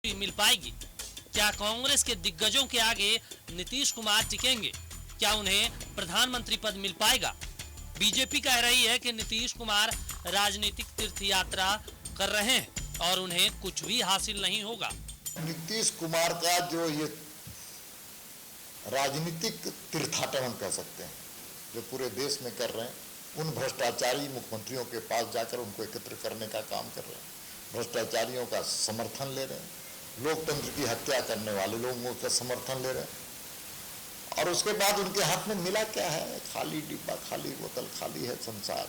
मिल पाएगी? क्या कांग्रेस के दिग्गजों के आगे नीतीश कुमार टिकेंगे? क्या उन्हें प्रधानमंत्री पद मिल पाएगा? बीजेपी कह रही है कि नीतीश कुमार राजनीतिक तीर्थ यात्रा कर रहे हैं और उन्हें कुछ भी हासिल नहीं होगा। नीतीश कुमार का जो ये राजनीतिक तीर्थाटन कह सकते हैं जो पूरे देश में कर रहे हैं, उन भ्रष्टाचारी मुख्यमंत्रियों के पास जाकर उनको एकत्र करने का काम कर रहे हैं, भ्रष्टाचारियों का समर्थन ले रहे हैं, लोकतंत्र की हत्या करने वाले लोगों का समर्थन ले रहे हैं, और उसके बाद उनके हाथ में मिला क्या है? खाली डिब्बा, खाली बोतल, खाली है संसार।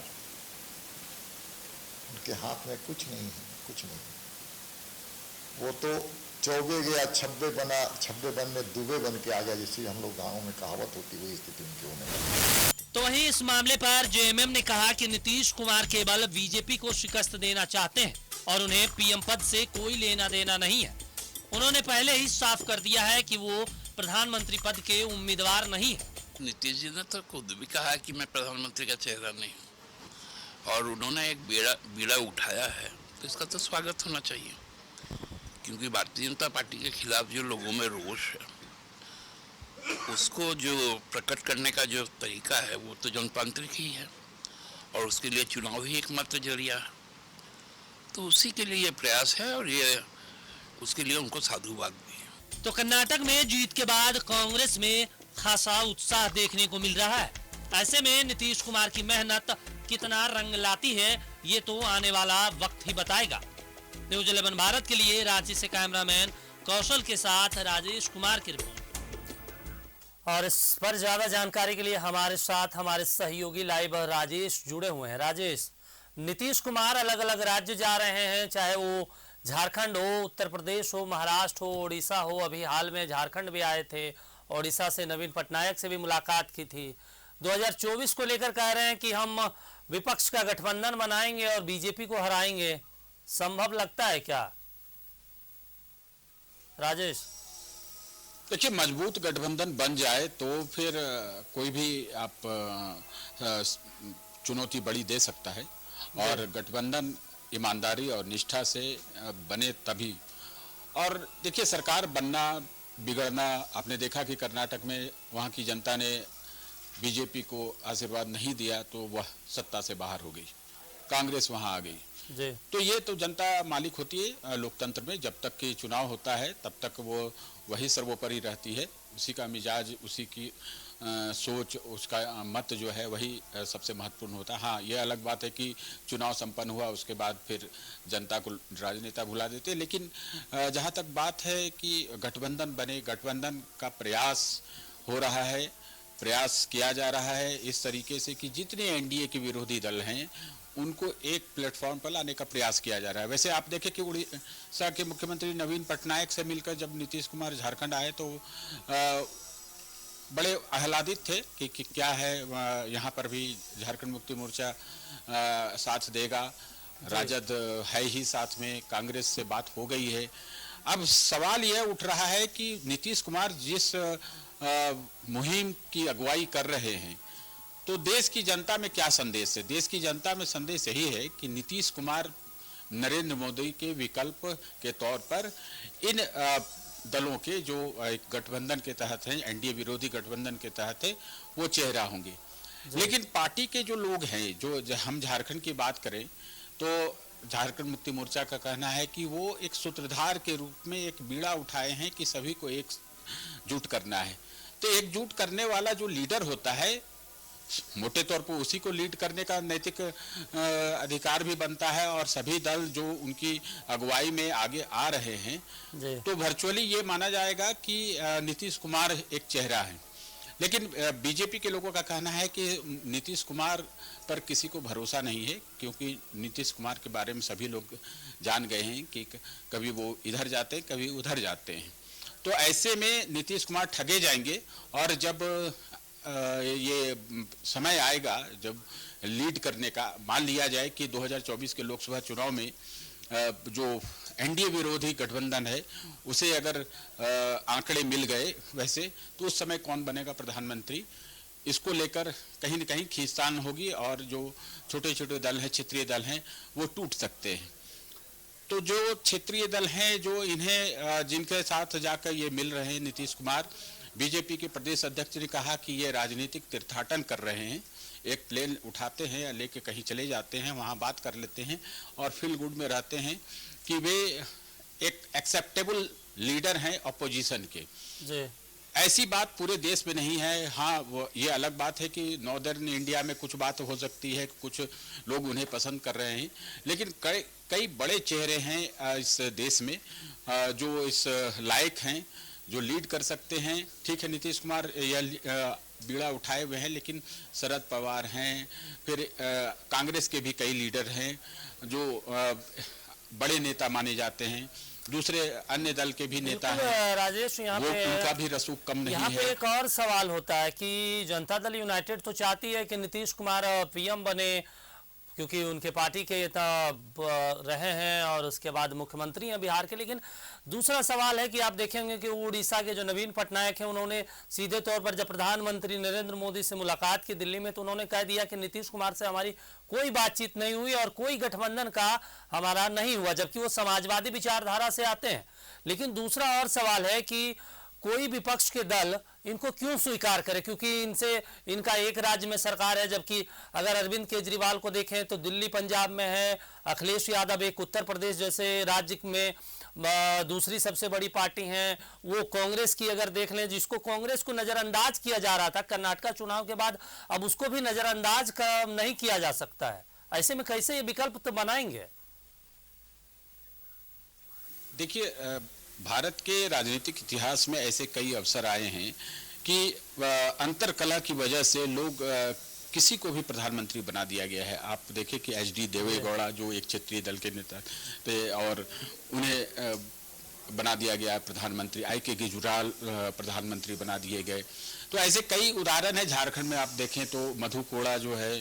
उनके हाथ में कुछ नहीं है, कुछ नहीं। वो तो चौबे गया छब्बे बनने दुबे बन के आ गया, जैसी हम लोग गाँव में कहावत होती, वही स्थिति उनकी होने। तो वहीं इस मामले पर जेएमएम ने कहा कि नीतीश कुमार केवल बीजेपी को शिकस्त देना चाहते हैं और उन्हें पीएम पद से कोई लेना देना नहीं है। उन्होंने पहले ही साफ कर दिया है कि वो प्रधानमंत्री पद के उम्मीदवार नहीं है। नीतीश जी ने तो खुद भी कहा कि मैं प्रधानमंत्री का चेहरा नहीं हूँ, और उन्होंने एक बीड़ा उठाया है, तो इसका तो स्वागत होना चाहिए, क्योंकि भारतीय जनता पार्टी के खिलाफ जो लोगों में रोष है, उसको जो प्रकट करने का जो तरीका है वो तो जनतांत्रिक ही है, और उसके लिए चुनाव ही एकमात्र जरिया है। तो उसी के लिए ये प्रयास है, और ये उसके लिए उनको साधुवाद भी है। तो कर्नाटक में जीत के बाद कांग्रेस में खासा उत्साह देखने को मिल रहा है। ऐसे में नीतीश कुमार की मेहनत कितना रंग लाती है, ये तो आने वाला वक्त ही बताएगा। न्यूज 11 भारत के लिए रांची से कैमरामैन कौशल के साथ राजेश कुमार की रिपोर्ट। और इस पर ज्यादा जानकारी के लिए हमारे साथ हमारे सहयोगी लाइव राजेश जुड़े हुए हैं। राजेश, नीतीश कुमार अलग अलग राज्य जा रहे हैं, चाहे वो झारखंड हो, उत्तर प्रदेश हो, महाराष्ट्र हो, उड़ीसा हो। अभी हाल में झारखंड भी आए थे, उड़ीसा से नवीन पटनायक से भी मुलाकात की थी। 2024 को लेकर कह रहे हैं कि हम विपक्ष का गठबंधन बनाएंगे और बीजेपी को हराएंगे। संभव लगता है क्या राजेश? देखिए, मजबूत गठबंधन बन जाए तो फिर कोई भी आप चुनौती बड़ी दे सकता है, और गठबंधन ईमानदारी और निष्ठा से बने तभी। और देखिए, सरकार बनना बिगड़ना, आपने देखा कि कर्नाटक में वहाँ की जनता ने बीजेपी को आशीर्वाद नहीं दिया तो वह सत्ता से बाहर हो गई, कांग्रेस वहाँ आ गई जी। तो ये तो जनता मालिक होती है लोकतंत्र में। जब तक कि चुनाव होता है तब तक वो वही सर्वोपरि रहती है, उसी का मिजाज, उसी की सोच, उसका मत जो है वही सबसे महत्वपूर्ण होता है। हाँ, ये अलग बात है कि चुनाव संपन्न हुआ उसके बाद फिर जनता को राजनेता भुला देते, लेकिन जहाँ तक बात है कि गठबंधन बने, गठबंधन का प्रयास हो रहा है, प्रयास किया जा रहा है इस तरीके से कि जितने एनडीए के विरोधी दल हैं उनको एक प्लेटफॉर्म पर लाने का प्रयास किया जा रहा है। वैसे आप देखें कि उड़ीसा के मुख्यमंत्री नवीन पटनायक से मिलकर जब नीतीश कुमार झारखंड आए तो बड़े आह्लादित थे कि क्या है, यहाँ पर भी झारखंड मुक्ति मोर्चा साथ देगा, राजद है ही साथ में, कांग्रेस से बात हो गई है। अब सवाल यह उठ रहा है कि नीतीश कुमार जिस मुहिम की अगुवाई कर रहे हैं तो देश की जनता में क्या संदेश है? देश की जनता में संदेश यही है कि नीतीश कुमार नरेंद्र मोदी के विकल्प के तौर पर इन दलों के जो एक गठबंधन के तहत हैं, एनडीए विरोधी गठबंधन के तहत है, वो चेहरा होंगे। लेकिन पार्टी के जो लोग हैं, जो हम झारखंड की बात करें तो झारखंड मुक्ति मोर्चा का कहना है कि वो एक सूत्रधार के रूप में एक बीड़ा उठाए हैं कि सभी को एकजुट करना है। तो एकजुट करने वाला जो लीडर होता है, मोटे तौर पर उसी को लीड करने का नैतिक अधिकार भी बनता है, और सभी दल जो उनकी अगुवाई में आगे आ रहे हैं तो वर्चुअली ये माना जाएगा कि नीतीश कुमार एक चेहरा है। लेकिन बीजेपी के लोगों का कहना है कि नीतीश कुमार पर किसी को भरोसा नहीं है, क्योंकि नीतीश कुमार के बारे में सभी लोग जान गए हैं कि कभी वो इधर जाते हैं, कभी उधर जाते हैं। तो ऐसे में नीतीश कुमार ठगे जाएंगे, और जब ये समय आएगा जब लीड करने का, मान लिया जाए कि 2024 के लोकसभा चुनाव में जो एनडीए विरोधी गठबंधन है उसे अगर आंकड़े मिल गए वैसे, तो उस समय कौन बनेगा प्रधानमंत्री, इसको लेकर कहीं न कहीं खींचतान होगी, और जो छोटे छोटे दल हैं, क्षेत्रीय दल हैं, वो टूट सकते हैं। तो जो क्षेत्रीय दल हैं, जो इन्हें जिनके साथ जाकर ये मिल रहे हैं नीतीश कुमार, बीजेपी के प्रदेश अध्यक्ष ने कहा कि ये राजनीतिक तीर्थाटन कर रहे हैं। एक प्लेन उठाते हैं या लेके कहीं चले जाते हैं, वहाँ बात कर लेते हैं और फील गुड में रहते हैं कि वे एक एक्सेप्टेबल लीडर हैं अपोजिशन के। जी। ऐसी बात पूरे देश में नहीं है। हाँ, वो ये अलग बात है कि नॉर्दर्न इंडिया में कुछ बात हो सकती है, कुछ लोग उन्हें पसंद कर रहे हैं, लेकिन कई बड़े चेहरे हैं इस देश में जो इस लायक हैं, जो लीड कर सकते हैं। ठीक है, नीतीश कुमार यह बीड़ा उठाए हुए हैं, लेकिन शरद पवार हैं, फिर कांग्रेस के भी कई लीडर हैं जो बड़े नेता माने जाते हैं, दूसरे अन्य दल के भी नेता हैं। राजेश, यहाँ पे उनका भी रसूख कम नहीं यहाँ है। पे एक और सवाल होता है कि जनता दल यूनाइटेड तो चाहती है कि नीतीश कुमार पीएम बने, क्योंकि उनके पार्टी के रहे हैं और उसके बाद मुख्यमंत्री हैं बिहार के। लेकिन दूसरा सवाल है कि आप देखेंगे कि उड़ीसा के जो नवीन पटनायक हैं, उन्होंने सीधे तौर पर जब प्रधानमंत्री नरेंद्र मोदी से मुलाकात की दिल्ली में, तो उन्होंने कह दिया कि नीतीश कुमार से हमारी कोई बातचीत नहीं हुई और कोई गठबंधन का हमारा नहीं हुआ, जबकि वो समाजवादी विचारधारा से आते हैं। लेकिन दूसरा और सवाल है कि कोई विपक्ष के दल इनको क्यों स्वीकार करे, क्योंकि इनका एक राज्य में सरकार है, जबकि अगर अरविंद केजरीवाल को देखें तो दिल्ली पंजाब में है, अखिलेश यादव एक उत्तर प्रदेश जैसे राज्य में दूसरी सबसे बड़ी पार्टी है, वो कांग्रेस की अगर देख लें, जिसको कांग्रेस को नजरअंदाज किया जा रहा था कर्नाटक चुनाव के बाद, अब उसको भी नजरअंदाज नहीं किया जा सकता है। ऐसे में कैसे ये विकल्प तो बनाएंगे? देखिए, भारत के राजनीतिक इतिहास में ऐसे कई अवसर आए हैं कि अंतरकलह की वजह से लोग किसी को भी प्रधानमंत्री बना दिया गया है। आप देखें कि एच.डी. देवेगौड़ा जो एक क्षेत्रीय दल के नेता थे और उन्हें बना दिया गया प्रधानमंत्री, आई.के. गुजराल प्रधानमंत्री बना दिए गए। तो ऐसे कई उदाहरण है। झारखंड में आप देखें तो मधु कोड़ा जो है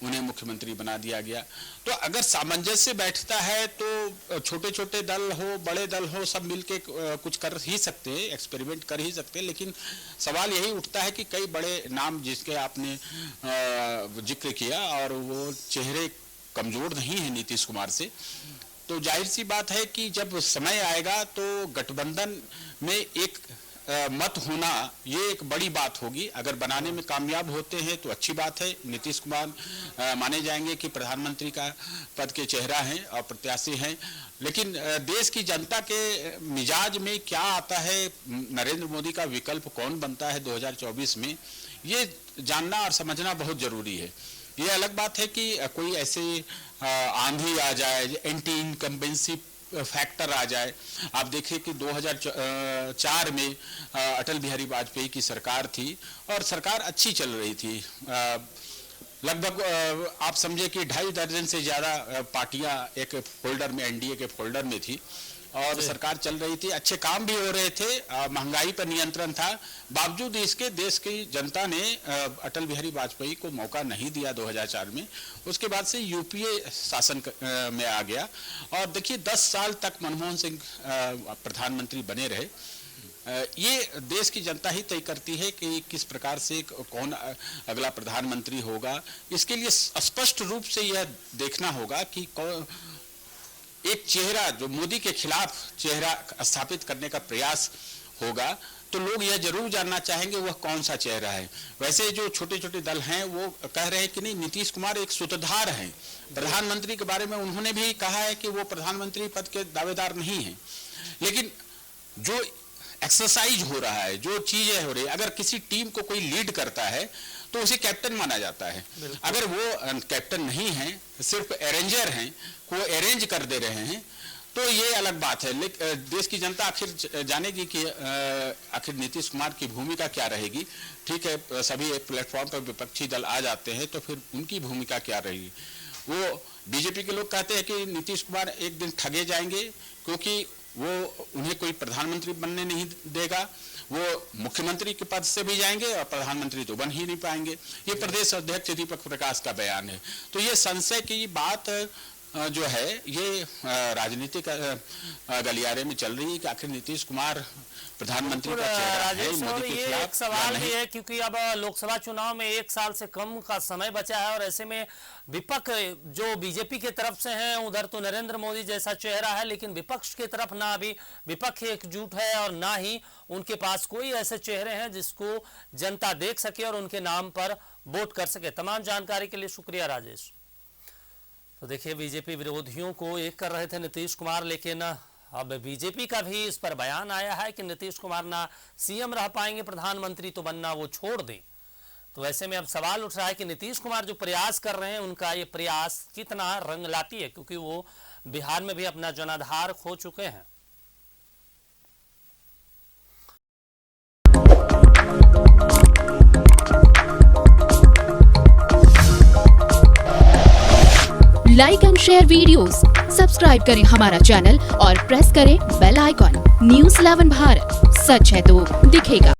उन्हें मुख्यमंत्री बना दिया गया। तो अगर सामंजस्य बैठता है तो छोटे छोटे दल हो, बड़े दल हो, सब मिलके कुछ कर ही सकते हैं, एक्सपेरिमेंट कर ही सकते हैं। लेकिन सवाल यही उठता है कि कई बड़े नाम जिसके आपने जिक्र किया और वो चेहरे कमजोर नहीं है नीतीश कुमार से, तो जाहिर सी बात है कि जब समय आएगा तो गठबंधन में एक मत होना ये एक बड़ी बात होगी। अगर बनाने में कामयाब होते हैं तो अच्छी बात है। नीतीश कुमार माने जाएंगे कि प्रधानमंत्री का पद के चेहरा हैं और प्रत्याशी हैं। लेकिन देश की जनता के मिजाज में क्या आता है, नरेंद्र मोदी का विकल्प कौन बनता है 2024 में, ये जानना और समझना बहुत जरूरी है। ये अलग बात है कि कोई ऐसे आंधी आ जाए, एंटी इनकम्बेंसी फैक्टर आ जाए। आप देखिए कि 2004 में अटल बिहारी वाजपेयी की सरकार थी और सरकार अच्छी चल रही थी। लगभग आप समझे कि 2.5 दर्जन से ज़्यादा पार्टियां एक फोल्डर में, एनडीए के फोल्डर में थी और सरकार चल रही थी, अच्छे काम भी हो रहे थे, महंगाई पर नियंत्रण था। बावजूद इसके देश की जनता ने अटल बिहारी वाजपेयी को मौका नहीं दिया 2004 में। उसके बाद से यूपीए शासन में आ गया और देखिए 10 साल तक मनमोहन सिंह प्रधानमंत्री बने रहे। ये देश की जनता ही तय करती है कि किस प्रकार से कौन अगला प्रधानमंत्री होगा। इसके लिए स्पष्ट रूप से यह देखना होगा कि एक चेहरा जो मोदी के खिलाफ चेहरा स्थापित करने का प्रयास होगा तो लोग यह जरूर जानना चाहेंगे वह कौन सा चेहरा है। वैसे जो छोटे छोटे दल हैं वो कह रहे हैं कि नहीं, नीतीश कुमार एक सूत्रधार हैं। प्रधानमंत्री के बारे में उन्होंने भी कहा है कि वो प्रधानमंत्री पद के दावेदार नहीं हैं। लेकिन जो एक्सरसाइज हो रहा है, जो चीजें हो रही है, अगर किसी टीम को कोई लीड करता है तो उसे कैप्टन माना जाता है। अगर वो कैप्टन नहीं है, सिर्फ अरेंजर हैं, को अरेंज कर दे रहे हैं, तो ये अलग बात है। लेकिन देश की जनता आखिर जानेगी कि आखिर नीतीश कुमार की भूमिका क्या रहेगी। ठीक है, सभी एक प्लेटफॉर्म पर विपक्षी दल आ जाते हैं तो फिर उनकी भूमिका क्या रहेगी। वो बीजेपी के लोग कहते हैं कि नीतीश कुमार एक दिन ठगे जाएंगे क्योंकि वो उन्हें कोई प्रधानमंत्री बनने नहीं देगा। वो मुख्यमंत्री के पद से भी जाएंगे और प्रधानमंत्री तो बन ही नहीं पाएंगे। ये प्रदेश अध्यक्ष दीपक प्रकाश का बयान है। तो ये संशय की बात जो है ये राजनीतिक गलियारे में चल रही है कि आखिर नीतीश कुमार प्रधानमंत्री का चेहरा है राजेश, और मोदी के ये खिलाफ एक सवाल या भी नहीं? है क्योंकि अब लोकसभा चुनाव में 1 साल से कम का समय बचा है और ऐसे में विपक्ष जो बीजेपी की तरफ से हैं उधर तो नरेंद्र मोदी जैसा चेहरा है, लेकिन विपक्ष की तरफ ना अभी विपक्ष एकजुट है और ना ही उनके पास कोई ऐसे चेहरे हैं जिसको जनता देख सके और उनके नाम पर वोट कर सके। तमाम जानकारी के लिए शुक्रिया राजेश। तो देखिए, बीजेपी विरोधियों को एक कर रहे थे नीतीश कुमार, लेकिन अब बीजेपी का भी इस पर बयान आया है कि नीतीश कुमार ना सीएम रह पाएंगे, प्रधानमंत्री तो बनना वो छोड़ दें। तो ऐसे में अब सवाल उठ रहा है कि नीतीश कुमार जो प्रयास कर रहे हैं उनका ये प्रयास कितना रंग लाती है, क्योंकि वो बिहार में भी अपना जनाधार खो चुके हैं। Like and share videos, subscribe करें हमारा चैनल और प्रेस करें बेल आइकॉन। न्यूज़ 11 भारत, सच है तो दिखेगा।